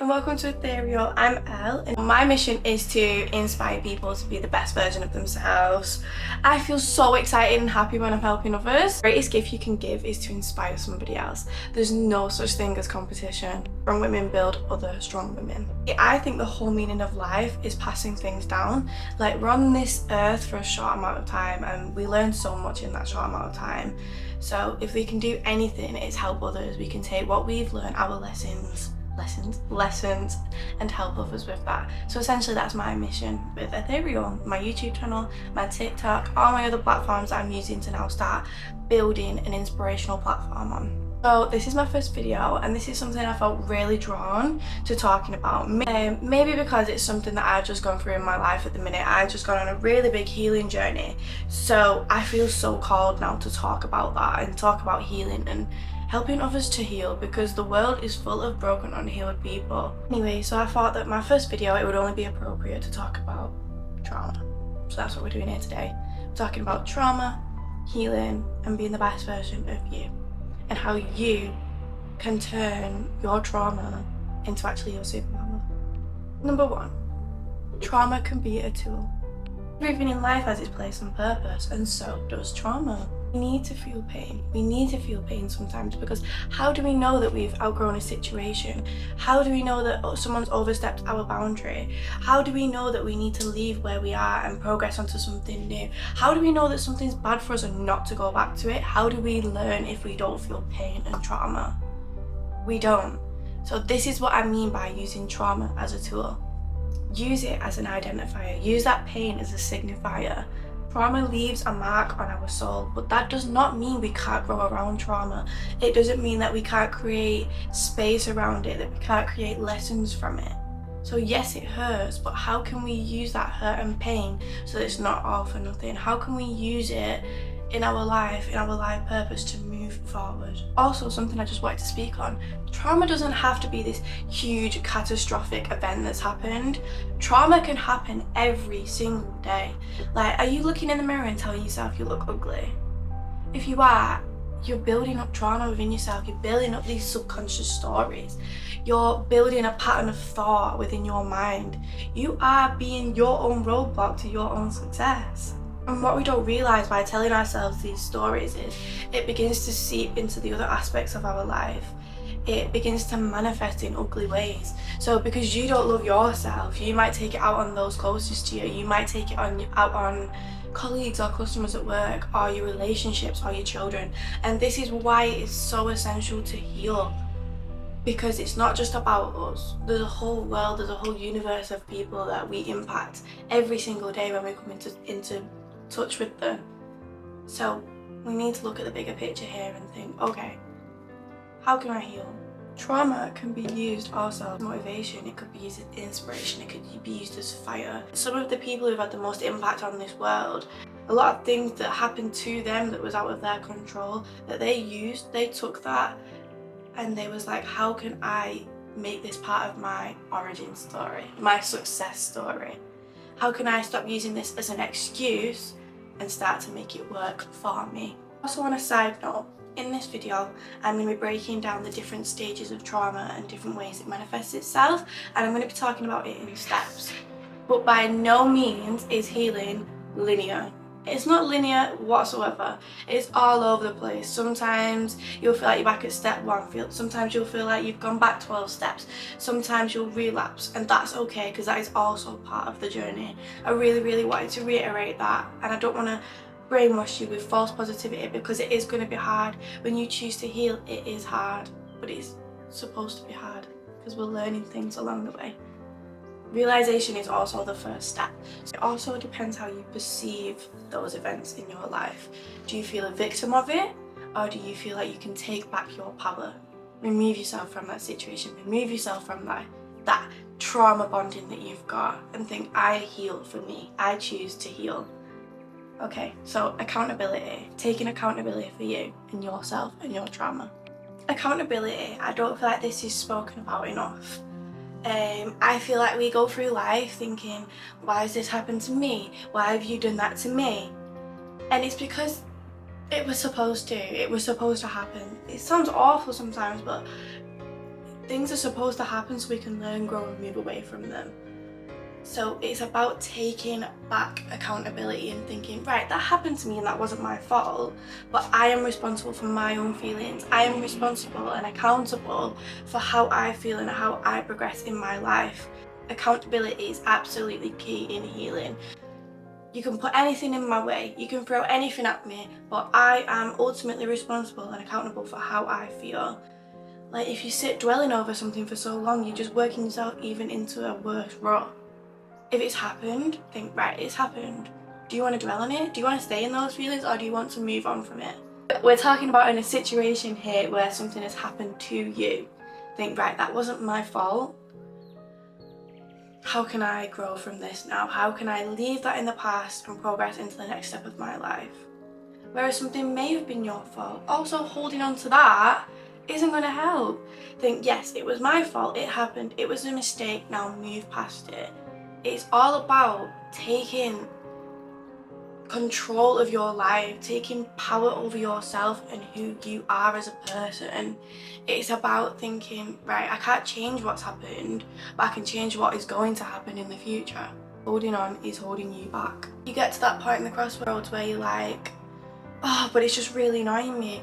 and welcome to Ethereaell. I'm Elle and my mission is to inspire people to be the best version of themselves. I feel so excited and happy when I'm helping others. The greatest gift you can give is to inspire somebody else. There's no such thing as competition. Strong women build other strong women. I think the whole meaning of life is passing things down. Like, we're on this earth for a short amount of time and we learn so much in that short amount of time. So if we can do anything, it's help others. We can take what we've learned, our lessons and help others with that. So essentially that's my mission with Ethereaell, my YouTube channel, my TikTok, all my other platforms that I'm using to now start building an inspirational platform on. So this is my first video and this is something I felt really drawn to talking about. Maybe because it's something that I've just gone through in my life at the minute. I've just gone on a really big healing journey. So I feel so called now to talk about that and talk about healing and helping others to heal, because the world is full of broken, unhealed people. Anyway, so I thought that my first video, it would only be appropriate to talk about trauma. So that's what we're doing here today. We're talking about trauma, healing, and being the best version of you, and how you can turn your trauma into actually your superpower. Number one, trauma can be a tool. Everything in life has its place and purpose, and so does trauma. We need to feel pain. We need to feel pain sometimes, because how do we know that we've outgrown a situation? How do we know that someone's overstepped our boundary? How do we know that we need to leave where we are and progress onto something new? How do we know that something's bad for us and not to go back to it? How do we learn if we don't feel pain and trauma? We don't. So this is what I mean by using trauma as a tool. Use it as an identifier. Use that pain as a signifier. Trauma leaves a mark on our soul, but that does not mean we can't grow around trauma. It doesn't mean that we can't create space around it, that we can't create lessons from it. So yes, it hurts, but how can we use that hurt and pain so that it's not all for nothing? How can we use it in our life purpose to move forward? Also, something I just wanted to speak on, trauma doesn't have to be this huge catastrophic event that's happened. Trauma can happen every single day. Like, are you looking in the mirror and telling yourself you look ugly? If you are, you're building up trauma within yourself. You're building up these subconscious stories. You're building a pattern of thought within your mind. You are being your own roadblock to your own success. And what we don't realise by telling ourselves these stories is it begins to seep into the other aspects of our life. It begins to manifest in ugly ways. So because you don't love yourself, you might take it out on those closest to you. You might take it out on colleagues or customers at work, or your relationships, or your children. And this is why it's so essential to heal. Because it's not just about us. There's a whole world, there's a whole universe of people that we impact every single day when we come into touch with them. So we need to look at the bigger picture here and think, okay, how can I heal? Trauma can be used also as motivation. It could be used as inspiration. It could be used as fire. Some of the people who've had the most impact on this world, a lot of things that happened to them that was out of their control, that they took that and they was like, how can I make this part of my origin story, my success story? How can I stop using this as an excuse and start to make it work for me? Also, on a side note, in this video, I'm going to be breaking down the different stages of trauma and different ways it manifests itself, and I'm going to be talking about it in steps. But by no means is healing linear. It's not linear whatsoever. It's all over the place. Sometimes you'll feel like you're back at step 1. Sometimes you'll feel like you've gone back 12 steps. Sometimes you'll relapse, and that's okay, because that is also part of the journey. I really wanted to reiterate that, and I don't want to brainwash you with false positivity, because it is going to be hard. When you choose to heal, it is hard, but it's supposed to be hard because we're learning things along the way. Realization is also the first step. So it also depends how you perceive those events in your life. Do you feel a victim of it, or do you feel like you can take back your power? Remove yourself from that situation, remove yourself from that trauma bonding that you've got, and think, I heal for me, I choose to heal. Okay, so accountability, taking accountability for you and yourself and your trauma. Accountability, I don't feel like this is spoken about enough. I feel like we go through life thinking, why has this happened to me? Why have you done that to me? And it's because it was supposed to happen. It sounds awful sometimes, but things are supposed to happen so we can learn, grow and move away from them. So it's about taking back accountability and thinking, right, that happened to me and that wasn't my fault, but I am responsible for my own feelings. I am responsible and accountable for how I feel and how I progress in my life. Accountability is absolutely key in healing. You can put anything in my way, you can throw anything at me, but I am ultimately responsible and accountable for how I feel. Like, if you sit dwelling over something for so long, you're just working yourself even into a worse rut. If it's happened, think, right, it's happened. Do you want to dwell on it? Do you want to stay in those feelings, or do you want to move on from it? We're talking about in a situation here where something has happened to you. Think, right, that wasn't my fault. How can I grow from this now? How can I leave that in the past and progress into the next step of my life? Whereas something may have been your fault, also holding on to that isn't going to help. Think, yes, it was my fault, it happened, it was a mistake, now move past it. It's all about taking control of your life, taking power over yourself and who you are as a person. It's about thinking, right, I can't change what's happened, but I can change what is going to happen in the future. Holding on is holding you back. You get to that point in the crossroads where you're like, oh, but it's just really annoying me.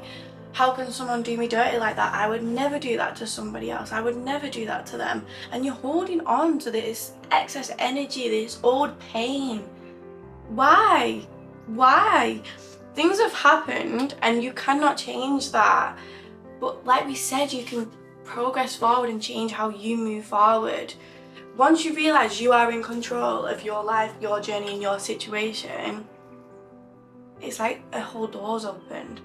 How can someone do me dirty like that? I would never do that to somebody else. I would never do that to them. And you're holding on to this excess energy, this old pain. Why? Why? Things have happened and you cannot change that. But like we said, you can progress forward and change how you move forward. Once you realise you are in control of your life, your journey and your situation, it's like a whole door's opened.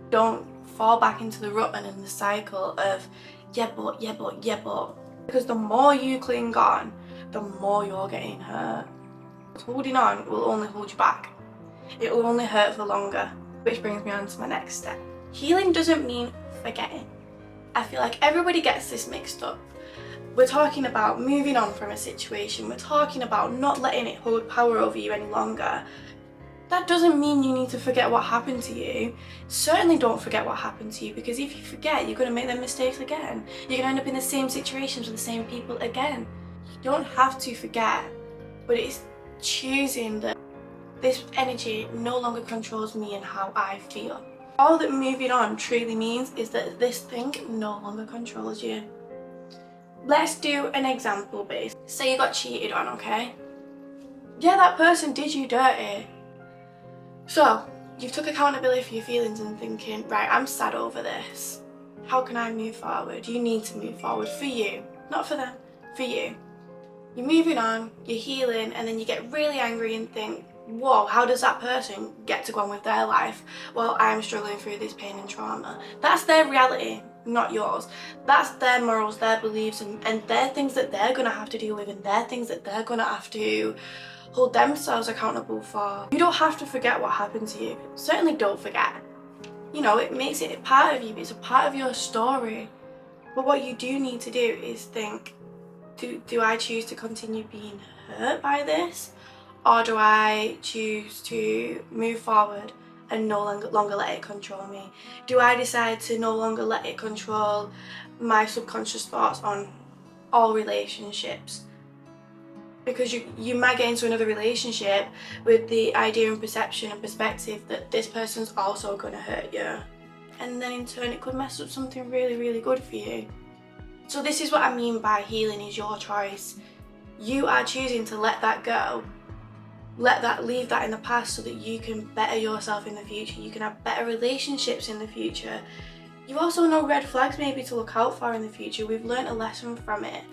Don't fall back into the rut and in the cycle of yeah but. Because the more you cling on, the more you're getting hurt. Holding on will only hold you back. It will only hurt for longer. Which brings me on to my next step. Healing doesn't mean forgetting. I feel like everybody gets this mixed up. We're talking about moving on from a situation. We're talking about not letting it hold power over you any longer. That doesn't mean you need to forget what happened to you. Certainly don't forget what happened to you, because if you forget, you're going to make them mistakes again. You're going to end up in the same situations with the same people again. You don't have to forget, but it's choosing that this energy no longer controls me and how I feel. All that moving on truly means is that this thing no longer controls you. Let's do an example base. Say you got cheated on, okay? Yeah, that person did you dirty. So, you've took accountability for your feelings and thinking, right, I'm sad over this. How can I move forward? You need to move forward for you, not for them, for you. You're moving on, you're healing, and then you get really angry and think, whoa, how does that person get to go on with their life while I'm struggling through this pain and trauma? That's their reality, not yours. That's their morals, their beliefs, and their things that they're going to have to deal with, and their things that they're going to have to hold themselves accountable for. You don't have to forget what happened to you. Certainly don't forget. You know, it makes it a part of you, it's a part of your story. But what you do need to do is think, do I choose to continue being hurt by this? Or do I choose to move forward and no longer let it control me? Do I decide to no longer let it control my subconscious thoughts on all relationships? Because you might get into another relationship with the idea and perception and perspective that this person's also going to hurt you. And then in turn it could mess up something really, really good for you. So this is what I mean by healing is your choice. You are choosing to let that go. Leave that in the past so that you can better yourself in the future. You can have better relationships in the future. You also know red flags maybe to look out for in the future. We've learnt a lesson from it.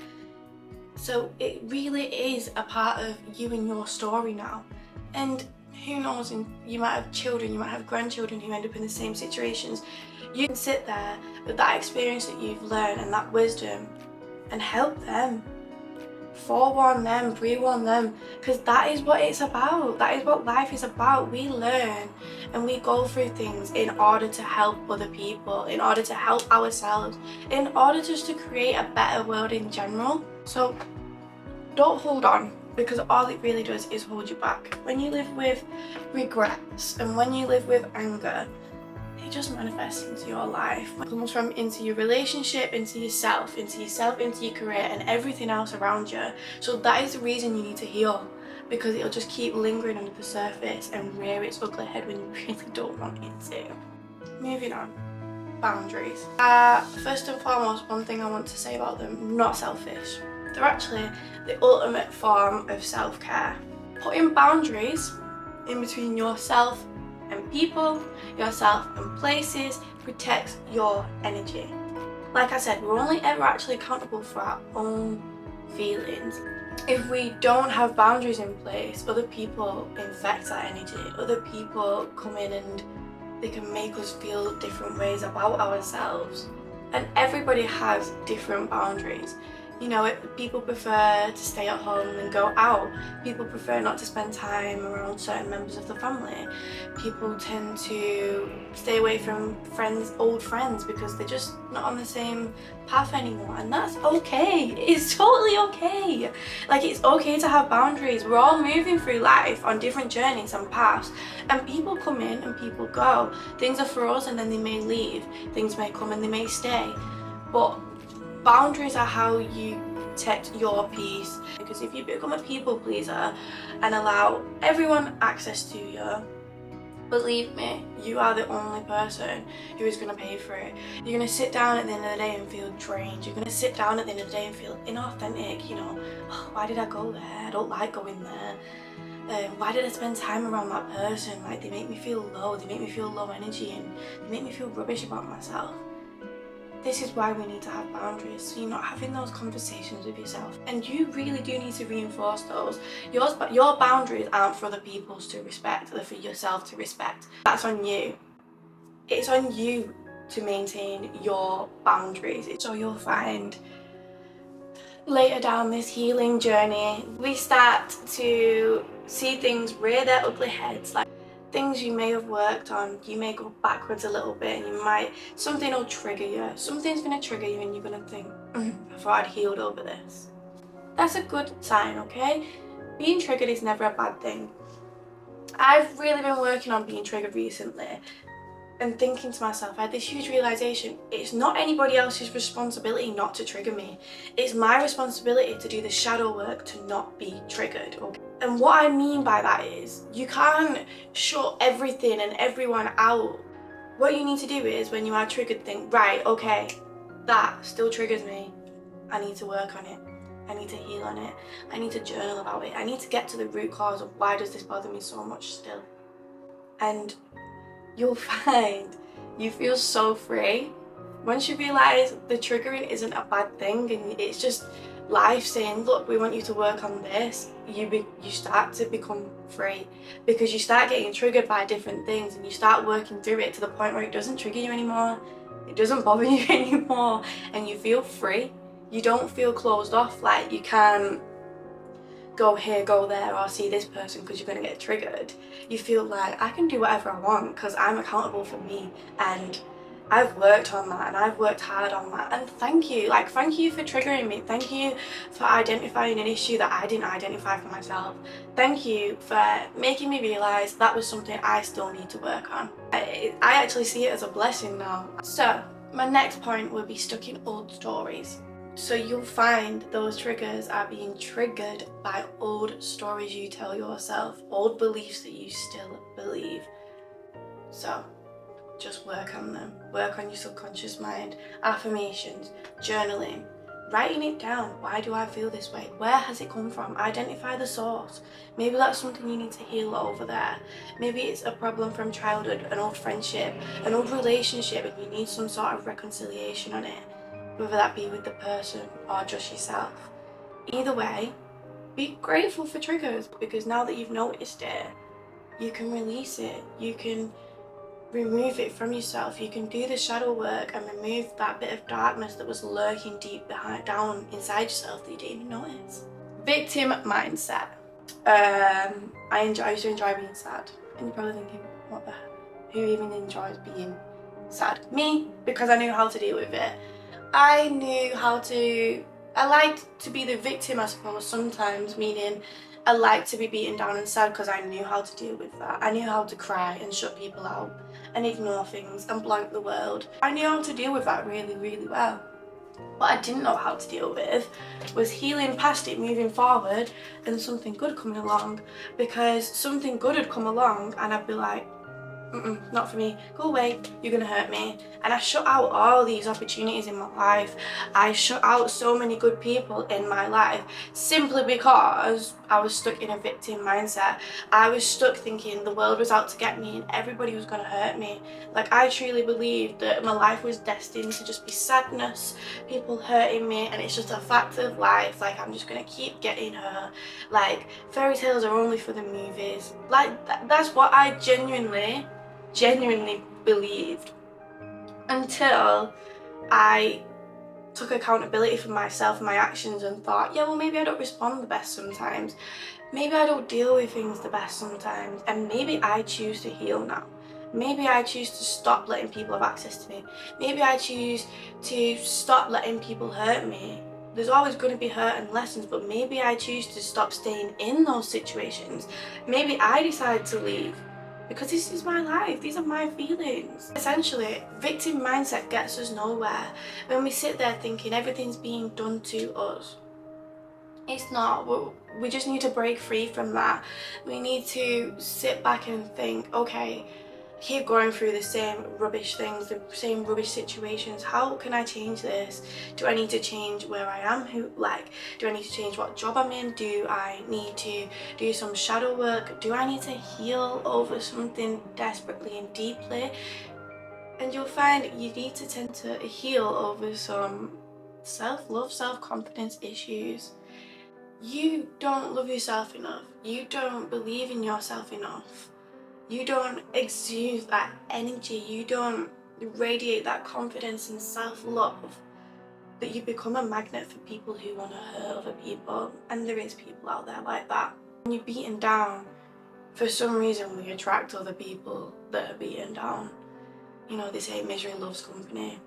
So it really is a part of you and your story now. And who knows, and you might have children, you might have grandchildren who end up in the same situations. You can sit there with that experience that you've learned and that wisdom and help them. Forewarn them, pre-warn them, because that is what it's about. That is what life is about. We learn and we go through things in order to help other people, in order to help ourselves, in order just to create a better world in general. So don't hold on, because all it really does is hold you back. When you live with regrets and when you live with anger, it just manifests into your life. It comes from into your relationship, into yourself, into your career, and everything else around you. So that is the reason you need to heal, because it'll just keep lingering under the surface and rear its ugly head when you really don't want it to. Moving on. Boundaries. First and foremost, one thing I want to say about them, not selfish. They're actually the ultimate form of self-care. Putting boundaries in between yourself and people, yourself and places, protects your energy. Like I said, we're only ever actually accountable for our own feelings. If we don't have boundaries in place, other people infect that energy. Other people come in and they can make us feel different ways about ourselves. And everybody has different boundaries. You know, people prefer to stay at home and go out. People prefer not to spend time around certain members of the family. People tend to stay away from old friends because they're just not on the same path anymore, and that's okay. It's totally okay. Like, it's okay to have boundaries. We're all moving through life on different journeys and paths, and people come in and people go. Things are for us and then they may leave. Things may come and they may stay. But boundaries are how you protect your peace, because if you become a people pleaser and allow everyone access to you, believe me, you are the only person who is going to pay for it. You're going to sit down at the end of the day and feel drained. You're going to sit down at the end of the day and feel inauthentic. You know, oh, why did I go there? I don't like going there. Why did I spend time around that person? Like, they make me feel low. They make me feel low energy, and they make me feel rubbish about myself. This is why we need to have boundaries, so you're not having those conversations with yourself. And you really do need to reinforce those. Your boundaries aren't for other people to respect, they're for yourself to respect. That's on you. It's on you to maintain your boundaries. So you'll find later down this healing journey, we start to see things rear their ugly heads, like things you may have worked on. You may go backwards a little bit, and something will trigger you. Something's going to trigger you and you're going to think, I thought I'd healed over this. That's a good sign, okay? Being triggered is never a bad thing. I've really been working on being triggered recently and thinking to myself, I had this huge realisation, it's not anybody else's responsibility not to trigger me. It's my responsibility to do the shadow work to not be triggered, okay? And what I mean by that is, you can't shut everything and everyone out. What you need to do is, when you are triggered, think, right, okay, that still triggers me. I need to work on it. I need to heal on it. I need to journal about it. I need to get to the root cause of why does this bother me so much still. And you'll find you feel so free. Once you realise the triggering isn't a bad thing and it's just life saying, look, we want you to work on this, you start to become free, because you start getting triggered by different things and you start working through it to the point where it doesn't trigger you anymore, it doesn't bother you anymore, and you feel free. You don't feel closed off, like you can go here, go there, or see this person because you're going to get triggered. You feel like, I can do whatever I want because I'm accountable for me, and I've worked on that and I've worked hard on that. And thank you for triggering me. Thank you for identifying an issue that I didn't identify for myself. Thank you for making me realise that was something I still need to work on. I actually see it as a blessing now. So my next point would be stuck in old stories. So you'll find those triggers are being triggered by old stories you tell yourself, old beliefs that you still believe. So just work on them. Work on your subconscious mind. Affirmations, journaling, writing it down. Why do I feel this way? Where has it come from? Identify the source. Maybe that's something you need to heal over there. Maybe it's a problem from childhood, an old friendship, an old relationship, and you need some sort of reconciliation on it, whether that be with the person or just yourself. Either way, be grateful for triggers, because now that you've noticed it, you can release it. You can remove it from yourself. You can do the shadow work and remove that bit of darkness that was lurking deep down inside yourself that you didn't even notice. Victim mindset. I used to enjoy being sad, and you're probably thinking, what the heck? Who even enjoys being sad? Me, because I knew how to deal with it. I liked to be the victim, I suppose, sometimes, meaning I liked to be beaten down and sad because I knew how to deal with that. I knew how to cry and shut people out. and ignore things and blank the world. I knew how to deal with that really, really well. What I didn't know how to deal with was healing past it, moving forward, and something good coming along, because something good had come along and I'd be like, not for me, go away, you're gonna hurt me. And I shut out all these opportunities in my life. I shut out so many good people in my life simply because I was stuck in a victim mindset. I was stuck thinking the world was out to get me and everybody was gonna hurt me. Like, I truly believed that my life was destined to just be sadness, people hurting me, and it's just a fact of life. Like, I'm just gonna keep getting hurt. Like, fairy tales are only for the movies. Like, that's what I genuinely believed, until I took accountability for myself and my actions and thought, yeah, well, maybe I don't respond the best sometimes, maybe I don't deal with things the best sometimes, and maybe I choose to heal now. Maybe I choose to stop letting people have access to me. Maybe I choose to stop letting people hurt me. There's always going to be hurt and lessons, but maybe I choose to stop staying in those situations. Maybe I decide to leave, because this is my life, these are my feelings. Essentially, victim mindset gets us nowhere when we sit there thinking everything's being done to us. It's not. We just need to break free from that. We need to sit back and think, okay, keep going through the same rubbish things, the same rubbish situations. How can I change this? Do I need to change where I am? Do I need to change what job I'm in? Do I need to do some shadow work? Do I need to heal over something desperately and deeply? And you'll find you need to tend to heal over some self-love, self-confidence issues. You don't love yourself enough. You don't believe in yourself enough. You don't exude that energy, you don't radiate that confidence and self-love, that you become a magnet for people who want to hurt other people. And there is people out there like that. When you're beaten down, for some reason we attract other people that are beaten down. You know, they say misery loves company.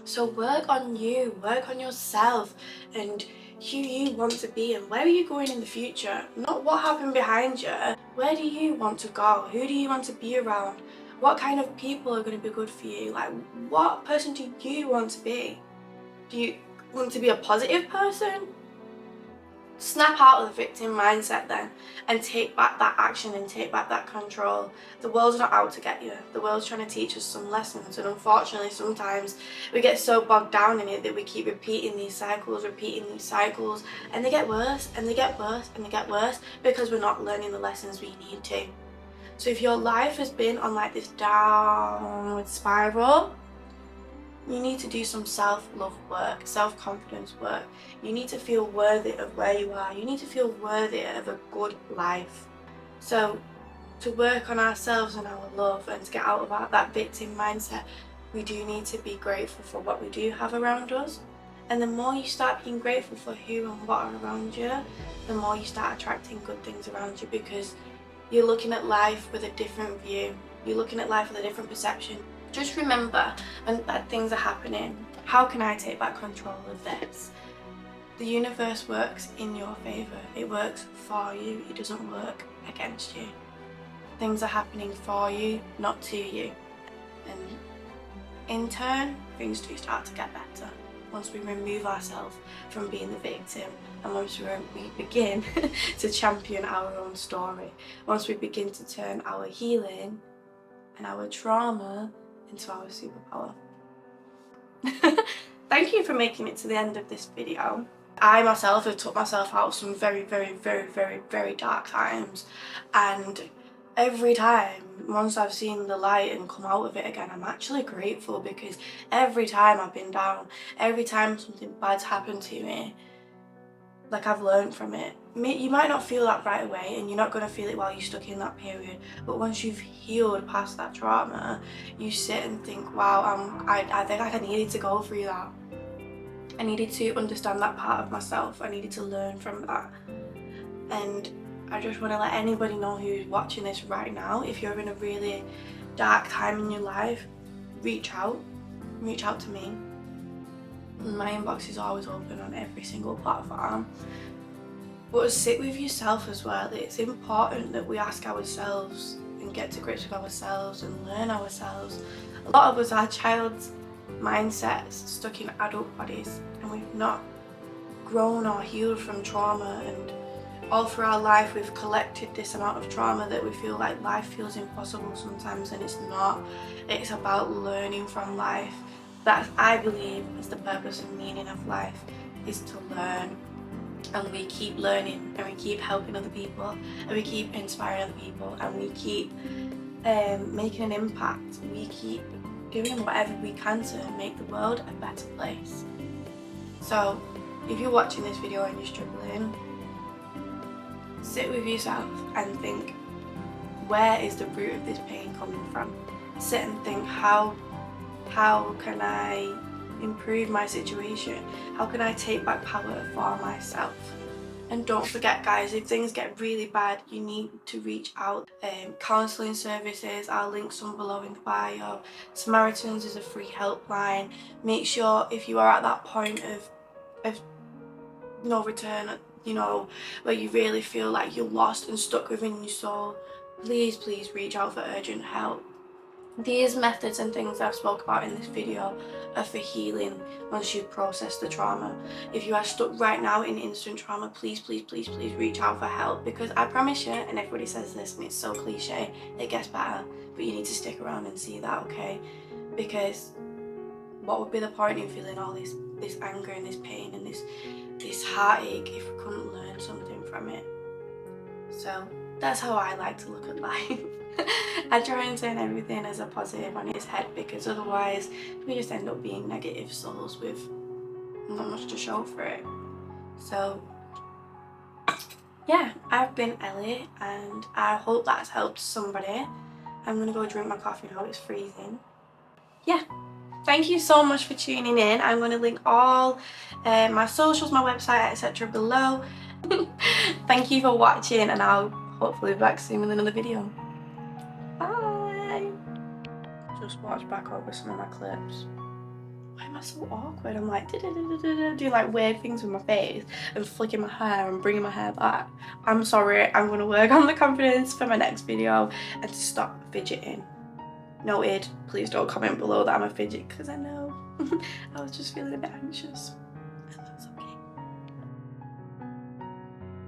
So work on you, work on yourself and who you want to be and where are you going in the future. Not what happened behind you. Where do you want to go? Who do you want to be around? What kind of people are going to be good for you? Like, what person do you want to be? Do you want to be a positive person? Snap out of the victim mindset then and take back that action and take back that control. The world's not out to get you. The world's trying to teach us some lessons, and unfortunately sometimes we get so bogged down in it that we keep repeating these cycles, and they get worse and they get worse and they get worse because we're not learning the lessons we need to. So if your life has been on like this downward spiral, you need to do some self-love work, self-confidence work. You need to feel worthy of where you are. You need to feel worthy of a good life. So to work on ourselves and our love and to get out of that victim mindset, we do need to be grateful for what we do have around us. And the more you start being grateful for who and what are around you, the more you start attracting good things around you, because you're looking at life with a different view. You're looking at life with a different perception. Just remember, when bad things are happening, how can I take back control of this? The universe works in your favour. It works for you. It doesn't work against you. Things are happening for you, not to you. And in turn, things do start to get better once we remove ourselves from being the victim, and once we begin to champion our own story. Once we begin to turn our healing and our trauma into our superpower. Thank you for making it to the end of this video. I myself have took myself out of some very, very, very, very, very dark times, and every time, once I've seen the light and come out of it again, I'm actually grateful, because every time I've been down, every time something bad's happened to me, like, I've learned from it. You might not feel that right away, and you're not going to feel it while you're stuck in that period, but once you've healed past that trauma, you sit and think, wow, I think I needed to go through that. I needed to understand that part of myself. I needed to learn from that. And I just want to let anybody know who's watching this right now, if you're in a really dark time in your life, reach out to me. My inbox is always open on every single platform. But sit with yourself as well. It's important that we ask ourselves and get to grips with ourselves and learn ourselves. A lot of us are child's mindsets stuck in adult bodies, and we've not grown or healed from trauma, and all through our life we've collected this amount of trauma that we feel like life feels impossible sometimes, and it's not. It's about learning from life. That, I believe, is the purpose and meaning of life, is to learn. And we keep learning, and we keep helping other people, and we keep inspiring other people, and we keep making an impact. We keep doing whatever we can to make the world a better place. So if you're watching this video and you're struggling, sit with yourself and think, where is the root of this pain coming from? Sit and think, how can I improve my situation? How can I take back power for myself? And don't forget, guys, if things get really bad, you need to reach out. Counselling services, I'll link some below in the bio. Samaritans is a free helpline. Make sure, if you are at that point of no return, you know, where you really feel like you're lost and stuck within your soul, please reach out for urgent help. These methods and things I've spoke about in this video are for healing once you've processed the trauma. If you are stuck right now in instant trauma, please reach out for help, because I promise you, and everybody says this and it's so cliche, it gets better, but you need to stick around and see that, okay? Because what would be the point in feeling all this anger and this pain and this heartache if we couldn't learn something from it? So that's how I like to look at life. I try and turn everything as a positive on its head, because otherwise we just end up being negative souls with not much to show for it. So yeah, I've been Ellie, and I hope that's helped somebody. I'm gonna go drink my coffee now, it's freezing. Yeah, thank you so much for tuning in. I'm going to link all my socials, my website, etc. below. Thank you for watching, and I'll hopefully be back soon with another video. Bye! Just watch back over some of my clips. Why am I so awkward? I'm like doing like weird things with my face and flicking my hair and bringing my hair back. I'm sorry, I'm going to work on the confidence for my next video and to stop fidgeting. Noted. Please don't comment below that I'm a fidget, because I know I was just feeling a bit anxious.